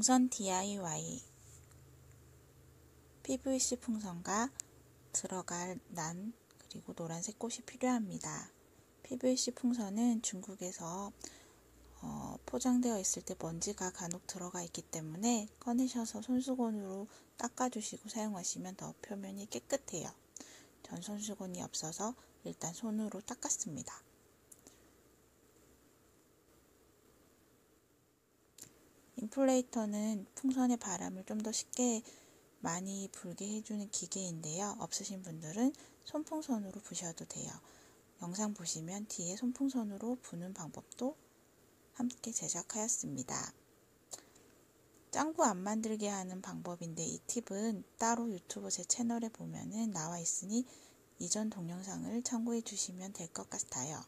풍선 DIY PVC 풍선과 들어갈 난 그리고 노란색 꽃이 필요합니다. PVC 풍선은 중국에서 포장되어 있을 때 먼지가 간혹 들어가 있기 때문에 꺼내셔서 손수건으로 닦아주시고 사용하시면 더 표면이 깨끗해요. 전 손수건이 없어서 일단 손으로 닦았습니다. 인플레이터는 풍선의 바람을 좀 더 쉽게 많이 불게 해주는 기계인데요. 없으신 분들은 손풍선으로 부셔도 돼요. 영상 보시면 뒤에 손풍선으로 부는 방법도 함께 제작하였습니다. 짱구 안 만들게 하는 방법인데 이 팁은 따로 유튜브 제 채널에 보면은 나와 있으니 이전 동영상을 참고해 주시면 될 것 같아요.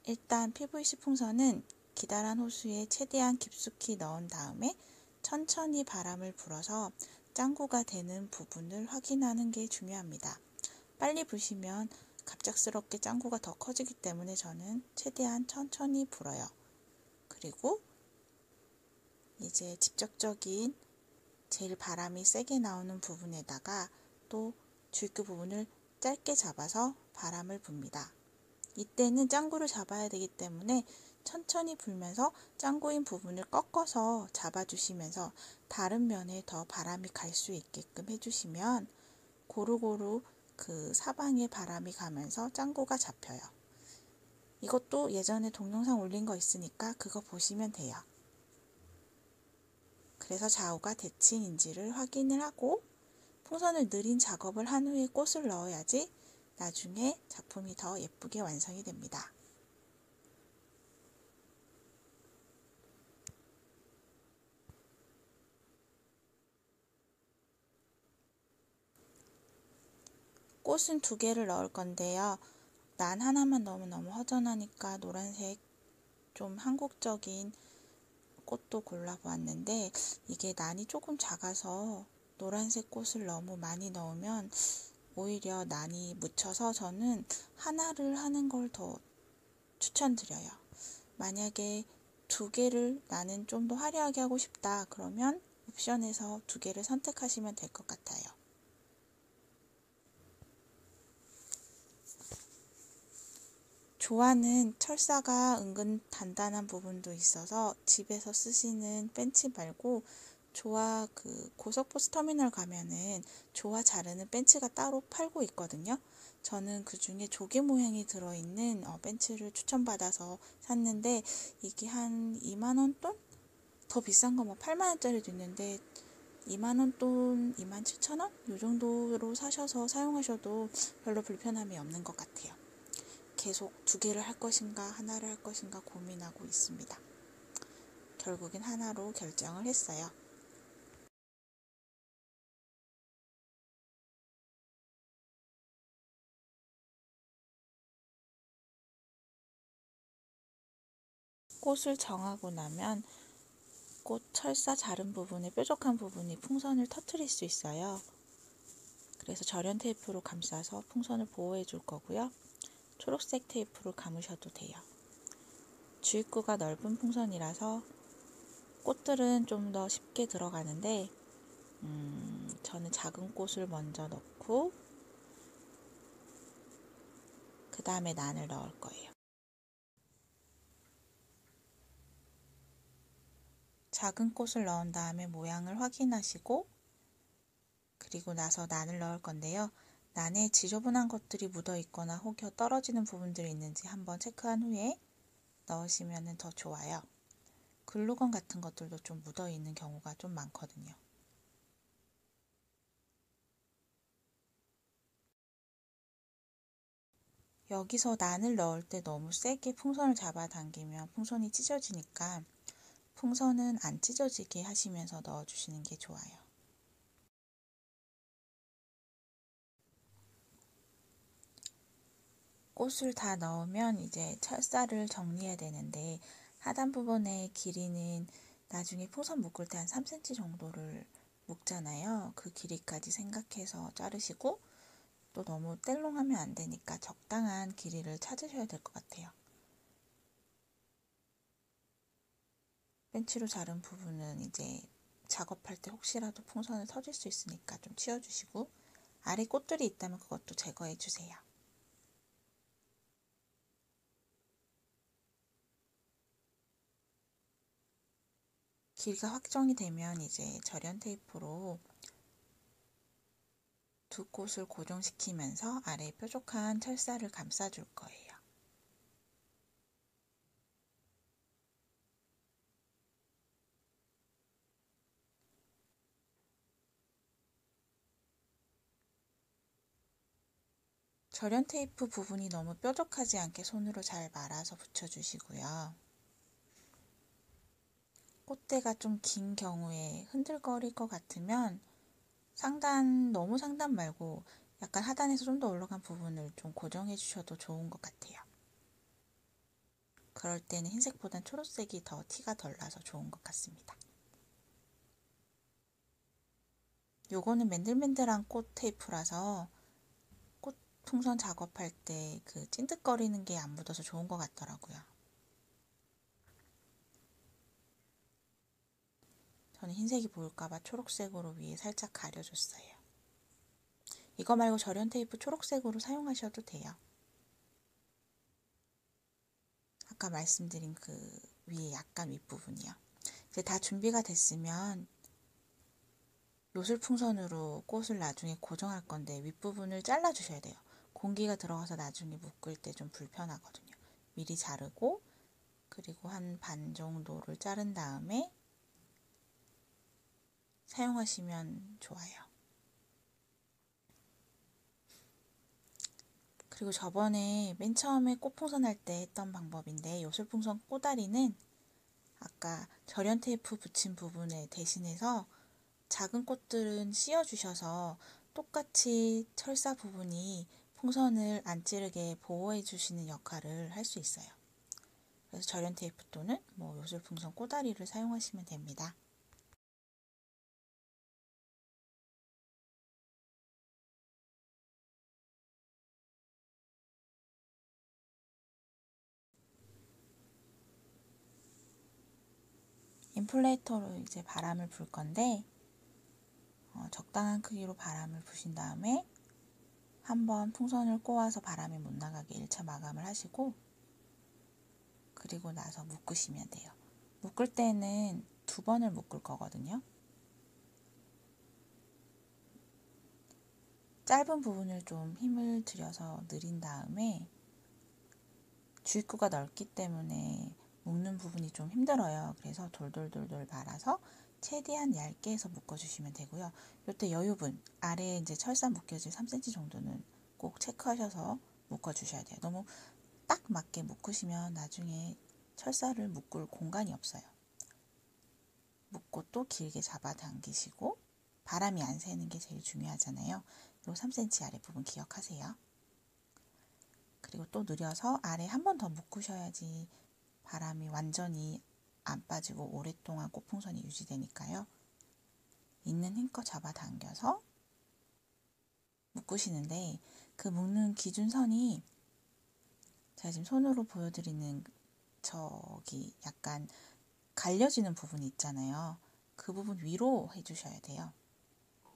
일단 PVC 풍선은 기다란 호수에 최대한 깊숙이 넣은 다음에 천천히 바람을 불어서 짱구가 되는 부분을 확인하는 게 중요합니다. 빨리 부시면 갑작스럽게 짱구가 더 커지기 때문에 저는 최대한 천천히 불어요. 그리고 이제 직접적인 제일 바람이 세게 나오는 부분에다가 또 줄기 부분을 짧게 잡아서 바람을 붑니다. 이때는 짱구를 잡아야 되기 때문에 천천히 불면서 짱구인 부분을 꺾어서 잡아주시면서 다른 면에 더 바람이 갈 수 있게끔 해주시면 고루고루 그 사방에 바람이 가면서 짱구가 잡혀요. 이것도 예전에 동영상 올린 거 있으니까 그거 보시면 돼요. 그래서 좌우가 대칭인지를 확인을 하고 풍선을 느린 작업을 한 후에 꽃을 넣어야지 나중에 작품이 더 예쁘게 완성이 됩니다. 꽃은 2개를 넣을 건데요. 난 하나만 넣으면 너무 허전하니까 노란색 좀 한국적인 꽃도 골라보았는데 이게 난이 조금 작아서 노란색 꽃을 너무 많이 넣으면 오히려 난이 묻혀서 저는 하나를 하는 걸 더 추천드려요. 만약에 2개를 나는 좀 더 화려하게 하고 싶다 그러면 옵션에서 2개를 선택하시면 될 것 같아요. 조화는 철사가 은근 단단한 부분도 있어서 집에서 쓰시는 벤치 말고 조화 그 고속버스 터미널 가면은 조화 자르는 벤치가 따로 팔고 있거든요. 저는 그 중에 조개 모양이 들어있는 벤치를 추천받아서 샀는데 이게 한 2만원 돈? 더 비싼 거 뭐 8만원짜리도 있는데 2만원 돈, 27,000원? 이 정도로 사셔서 사용하셔도 별로 불편함이 없는 것 같아요. 계속 2개를 할 것인가 하나를 할 것인가 고민하고 있습니다. 결국엔 하나로 결정을 했어요. 꽃을 정하고 나면 꽃 철사 자른 부분에 뾰족한 부분이 풍선을 터뜨릴 수 있어요. 그래서 절연 테이프로 감싸서 풍선을 보호해 줄 거고요. 초록색 테이프로 감으셔도 돼요. 주입구가 넓은 풍선이라서 꽃들은 좀 더 쉽게 들어가는데 저는 작은 꽃을 먼저 넣고 그 다음에 난을 넣을 거예요. 작은 꽃을 넣은 다음에 모양을 확인하시고 그리고 나서 난을 넣을 건데요. 난에 지저분한 것들이 묻어 있거나 혹여 떨어지는 부분들이 있는지 한번 체크한 후에 넣으시면 더 좋아요. 글루건 같은 것들도 좀 묻어 있는 경우가 좀 많거든요. 여기서 난을 넣을 때 너무 세게 풍선을 잡아당기면 풍선이 찢어지니까 풍선은 안 찢어지게 하시면서 넣어주시는 게 좋아요. 꽃을 다 넣으면 이제 철사를 정리해야 되는데 하단 부분의 길이는 나중에 풍선 묶을 때 한 3cm 정도를 묶잖아요. 그 길이까지 생각해서 자르시고 또 너무 뗄롱하면 안 되니까 적당한 길이를 찾으셔야 될 것 같아요. 벤치로 자른 부분은 이제 작업할 때 혹시라도 풍선을 터질 수 있으니까 좀 치워주시고, 아래 꽃들이 있다면 그것도 제거해 주세요. 길이가 확정이 되면 이제 절연 테이프로 두 꽃을 고정시키면서 아래에 뾰족한 철사를 감싸줄 거예요. 절연 테이프 부분이 너무 뾰족하지 않게 손으로 잘 말아서 붙여주시고요. 꽃대가 좀 긴 경우에 흔들거릴 것 같으면 너무 상단 말고 약간 하단에서 좀 더 올라간 부분을 좀 고정해 주셔도 좋은 것 같아요. 그럴 때는 흰색보단 초록색이 더 티가 덜 나서 좋은 것 같습니다. 요거는 맨들맨들한 꽃 테이프라서 꽃 풍선 작업할 때 그 찐득거리는 게 안 묻어서 좋은 것 같더라고요. 저는 흰색이 보일까봐 초록색으로 위에 살짝 가려줬어요. 이거 말고 절연 테이프 초록색으로 사용하셔도 돼요. 아까 말씀드린 그 위에 약간 윗부분이요. 이제 다 준비가 됐으면 요술풍선으로 꽃을 나중에 고정할 건데 윗부분을 잘라 주셔야 돼요. 공기가 들어가서 나중에 묶을 때 좀 불편하거든요. 미리 자르고 그리고 한 반 정도를 자른 다음에 사용하시면 좋아요. 그리고 저번에 맨 처음에 꽃풍선 할 때 했던 방법인데 요술풍선 꼬다리는 아까 절연 테이프 붙인 부분에 대신해서 작은 꽃들은 씌워주셔서 똑같이 철사 부분이 풍선을 안 찌르게 보호해 주시는 역할을 할 수 있어요. 그래서 절연 테이프 또는 요술풍선 꼬다리를 사용하시면 됩니다. 인플레이터로 이제 바람을 불 건데 적당한 크기로 바람을 부신 다음에 한번 풍선을 꼬아서 바람이 못 나가게 1차 마감을 하시고 그리고 나서 묶으시면 돼요. 묶을 때는 2번을 묶을 거거든요. 짧은 부분을 좀 힘을 들여서 늘린 다음에 주입구가 넓기 때문에 묶는 부분이 좀 힘들어요. 그래서 돌돌돌돌 말아서 최대한 얇게 해서 묶어주시면 되고요. 이때 여유분 아래에 이제 철사 묶여질 3cm 정도는 꼭 체크하셔서 묶어주셔야 돼요. 너무 딱 맞게 묶으시면 나중에 철사를 묶을 공간이 없어요. 묶고 또 길게 잡아당기시고 바람이 안 새는 게 제일 중요하잖아요. 요 3cm 아래 부분 기억하세요. 그리고 또 늘려서 아래 한 번 더 묶으셔야지 바람이 완전히 안 빠지고 오랫동안 꽃풍선이 유지되니까요. 있는 힘껏 잡아당겨서 묶으시는데 그 묶는 기준선이 제가 지금 손으로 보여드리는 저기 약간 갈려지는 부분이 있잖아요. 그 부분 위로 해주셔야 돼요.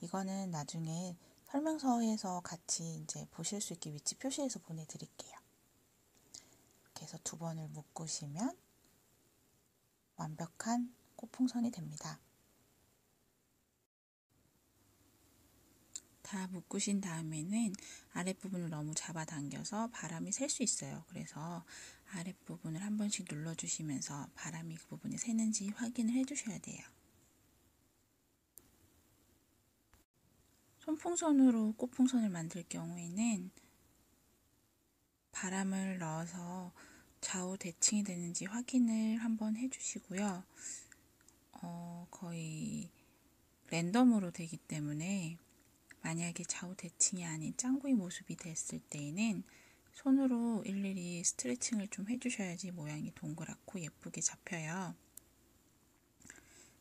이거는 나중에 설명서에서 같이 이제 보실 수 있게 위치 표시해서 보내드릴게요. 이렇게 해서 2번을 묶으시면 완벽한 꽃풍선이 됩니다. 다 묶으신 다음에는 아랫부분을 너무 잡아당겨서 바람이 셀 수 있어요. 그래서 아랫부분을 한 번씩 눌러주시면서 바람이 그 부분에 새는지 확인을 해주셔야 돼요. 손풍선으로 꽃풍선을 만들 경우에는 바람을 넣어서 좌우 대칭이 되는지 확인을 한번 해주시고요. 거의 랜덤으로 되기 때문에 만약에 좌우 대칭이 아닌 짱구이 모습이 됐을 때에는 손으로 일일이 스트레칭을 좀 해주셔야지 모양이 동그랗고 예쁘게 잡혀요.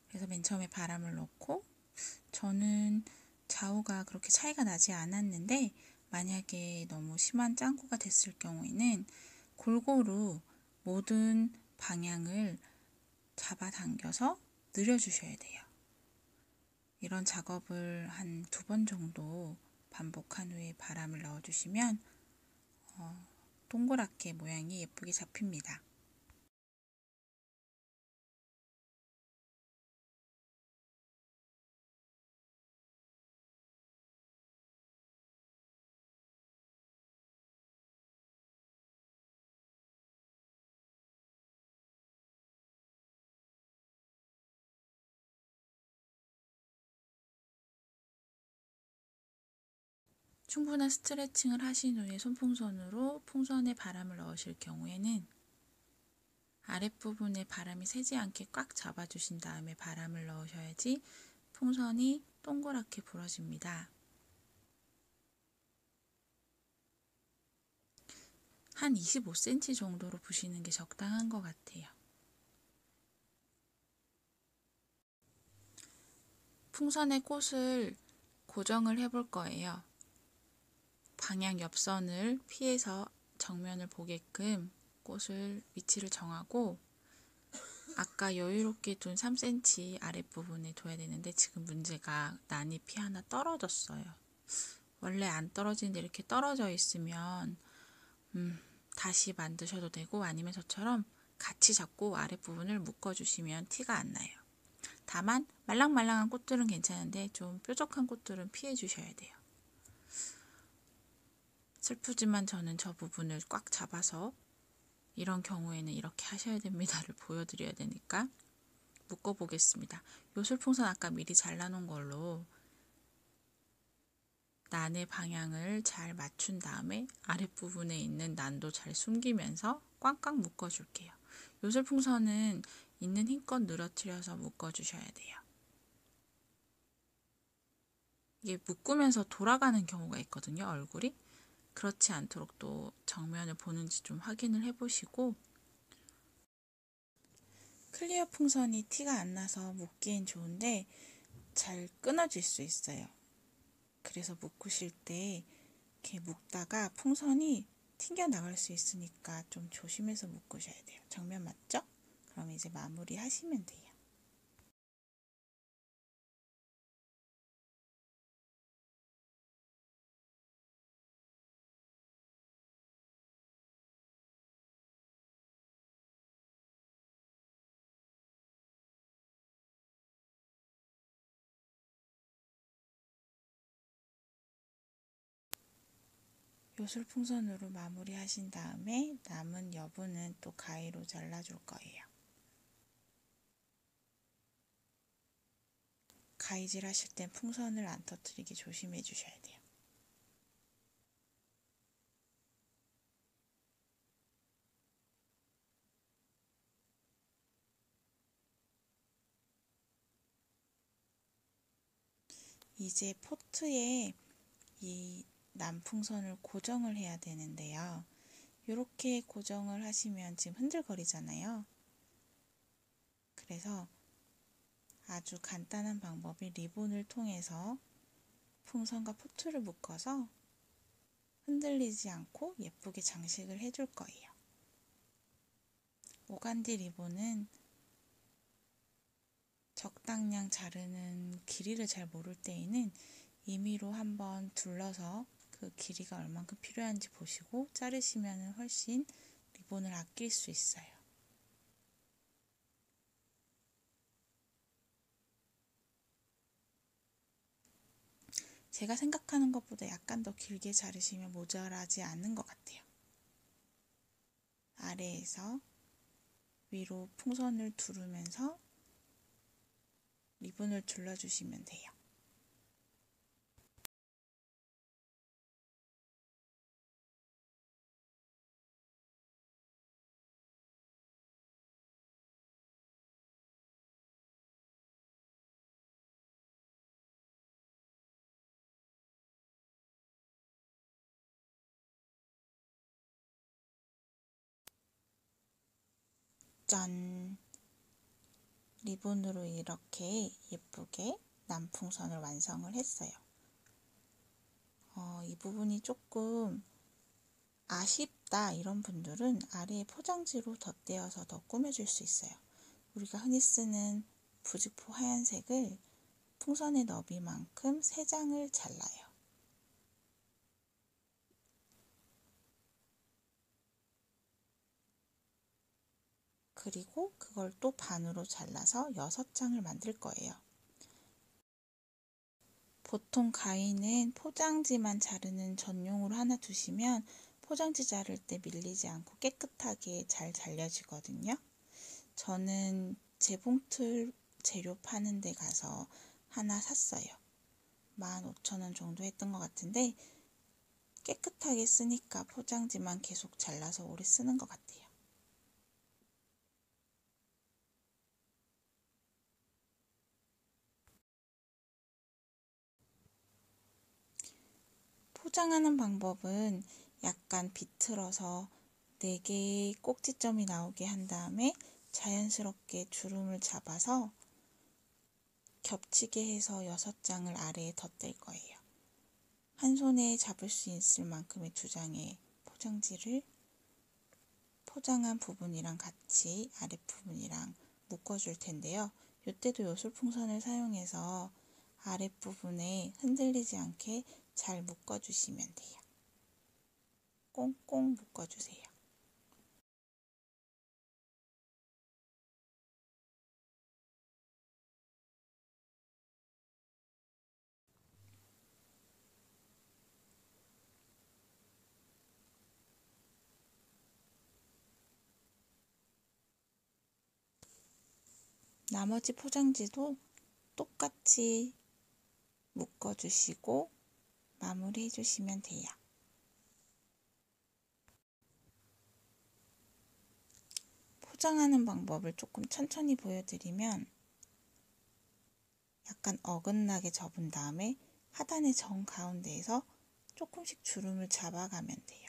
그래서 맨 처음에 바람을 넣고 저는 좌우가 그렇게 차이가 나지 않았는데 만약에 너무 심한 짱구가 됐을 경우에는 골고루 모든 방향을 잡아당겨서 늘려주셔야 돼요. 이런 작업을 한 2번 정도 반복한 후에 바람을 넣어주시면 동그랗게 모양이 예쁘게 잡힙니다. 충분한 스트레칭을 하신 후에 손풍선으로 풍선에 바람을 넣으실 경우에는 아랫부분에 바람이 새지 않게 꽉 잡아주신 다음에 바람을 넣으셔야지 풍선이 동그랗게 불어집니다. 한 25cm 정도로 부시는 게 적당한 것 같아요. 풍선의 꽃을 고정을 해볼 거예요. 방향 옆선을 피해서 정면을 보게끔 꽃을 위치를 정하고 아까 여유롭게 둔 3cm 아랫부분에 둬야 되는데 지금 문제가 난잎이 하나 떨어졌어요. 원래 안 떨어지는데 이렇게 떨어져 있으면 다시 만드셔도 되고 아니면 저처럼 같이 잡고 아랫부분을 묶어주시면 티가 안 나요. 다만 말랑말랑한 꽃들은 괜찮은데 좀 뾰족한 꽃들은 피해 주셔야 돼요. 슬프지만 저는 저 부분을 꽉 잡아서 이런 경우에는 이렇게 하셔야 됩니다를 보여드려야 되니까 묶어보겠습니다. 요술풍선 아까 미리 잘라놓은 걸로 난의 방향을 잘 맞춘 다음에 아랫부분에 있는 난도 잘 숨기면서 꽝꽝 묶어줄게요. 요술풍선은 있는 힘껏 늘어뜨려서 묶어주셔야 돼요. 이게 묶으면서 돌아가는 경우가 있거든요, 얼굴이. 그렇지 않도록 또 정면을 보는지 좀 확인을 해보시고 클리어 풍선이 티가 안 나서 묶기엔 좋은데 잘 끊어질 수 있어요. 그래서 묶으실 때 이렇게 묶다가 풍선이 튕겨 나갈 수 있으니까 좀 조심해서 묶으셔야 돼요. 정면 맞죠? 그럼 이제 마무리 하시면 돼요. 요술풍선으로 마무리 하신 다음에 남은 여분은 또 가위로 잘라줄 거예요. 가위질 하실 땐 풍선을 안 터뜨리게 조심해 주셔야 돼요. 이제 포트에 이 남풍선을 고정을 해야 되는데요. 이렇게 고정을 하시면 지금 흔들거리잖아요. 그래서 아주 간단한 방법이 리본을 통해서 풍선과 포트를 묶어서 흔들리지 않고 예쁘게 장식을 해줄 거예요. 오간디 리본은 적당량 자르는 길이를 잘 모를 때에는 임의로 한번 둘러서 그 길이가 얼만큼 필요한지 보시고 자르시면 훨씬 리본을 아낄 수 있어요. 제가 생각하는 것보다 약간 더 길게 자르시면 모자라지 않는 것 같아요. 아래에서 위로 풍선을 두르면서 리본을 둘러주시면 돼요. 짠! 리본으로 이렇게 예쁘게 남풍선을 완성을 했어요. 이 부분이 조금 아쉽다 이런 분들은 아래에 포장지로 덧대어서 더 꾸며줄 수 있어요. 우리가 흔히 쓰는 부직포 하얀색을 풍선의 너비만큼 3장을 잘라요. 그리고 그걸 또 반으로 잘라서 6장을 만들 거예요. 보통 가위는 포장지만 자르는 전용으로 하나 두시면 포장지 자를 때 밀리지 않고 깨끗하게 잘 잘려지거든요. 저는 재봉틀 재료 파는 데 가서 하나 샀어요. 15,000원 정도 했던 것 같은데 깨끗하게 쓰니까 포장지만 계속 잘라서 오래 쓰는 것 같아요. 포장하는 방법은 약간 비틀어서 4개의 꼭지점이 나오게 한 다음에 자연스럽게 주름을 잡아서 겹치게 해서 6장을 아래에 덧댈 거예요. 한 손에 잡을 수 있을 만큼의 2장의 포장지를 포장한 부분이랑 같이 아랫부분이랑 묶어줄 텐데요. 이때도 요술풍선을 사용해서 아랫부분에 흔들리지 않게 잘 묶어주시면 돼요. 꽁꽁 묶어주세요. 나머지 포장지도 똑같이 묶어주시고 마무리 해주시면 돼요. 포장하는 방법을 조금 천천히 보여드리면 약간 어긋나게 접은 다음에 하단의 정 가운데에서 조금씩 주름을 잡아가면 돼요.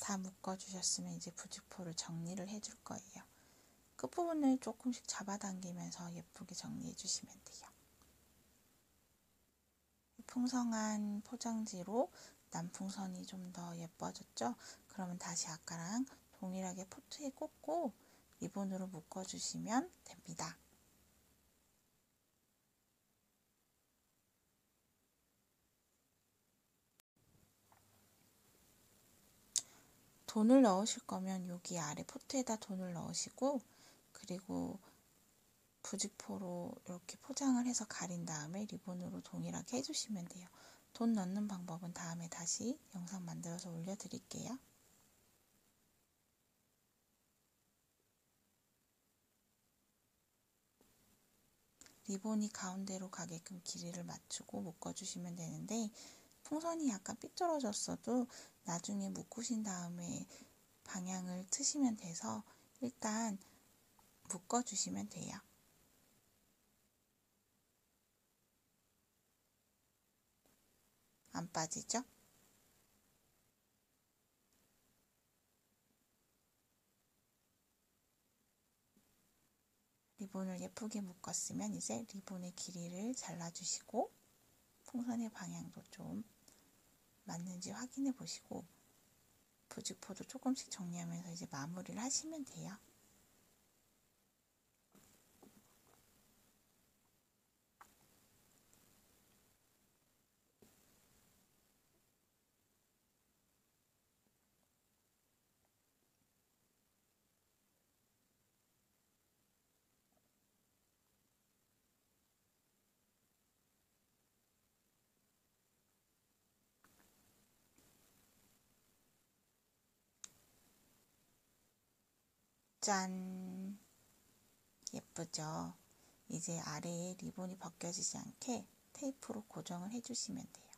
다 묶어주셨으면 이제 부직포를 정리를 해줄 거예요. 끝부분을 조금씩 잡아당기면서 예쁘게 정리해 주시면 돼요. 풍성한 포장지로 남풍선이 좀 더 예뻐졌죠? 그러면 다시 아까랑 동일하게 포트에 꽂고 리본으로 묶어주시면 됩니다. 돈을 넣으실 거면 여기 아래 포트에다 돈을 넣으시고 그리고 부직포로 이렇게 포장을 해서 가린 다음에 리본으로 동일하게 해주시면 돼요. 돈 넣는 방법은 다음에 다시 영상 만들어서 올려드릴게요. 리본이 가운데로 가게끔 길이를 맞추고 묶어주시면 되는데 풍선이 약간 삐뚤어졌어도 나중에 묶으신 다음에 방향을 트시면 돼서 일단 묶어주시면 돼요. 안 빠지죠? 리본을 예쁘게 묶었으면 이제 리본의 길이를 잘라주시고 풍선의 방향도 좀 맞는지 확인해 보시고 부직포도 조금씩 정리하면서 이제 마무리를 하시면 돼요. 짠! 예쁘죠? 이제 아래에 리본이 벗겨지지 않게 테이프로 고정을 해주시면 돼요.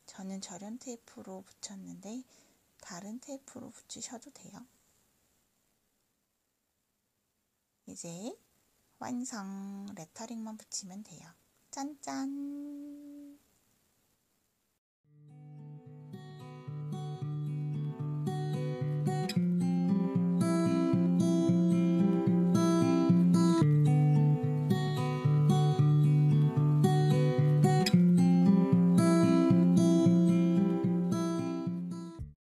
저는 절연 테이프로 붙였는데 다른 테이프로 붙이셔도 돼요. 이제 완성! 레터링만 붙이면 돼요. 짠짠!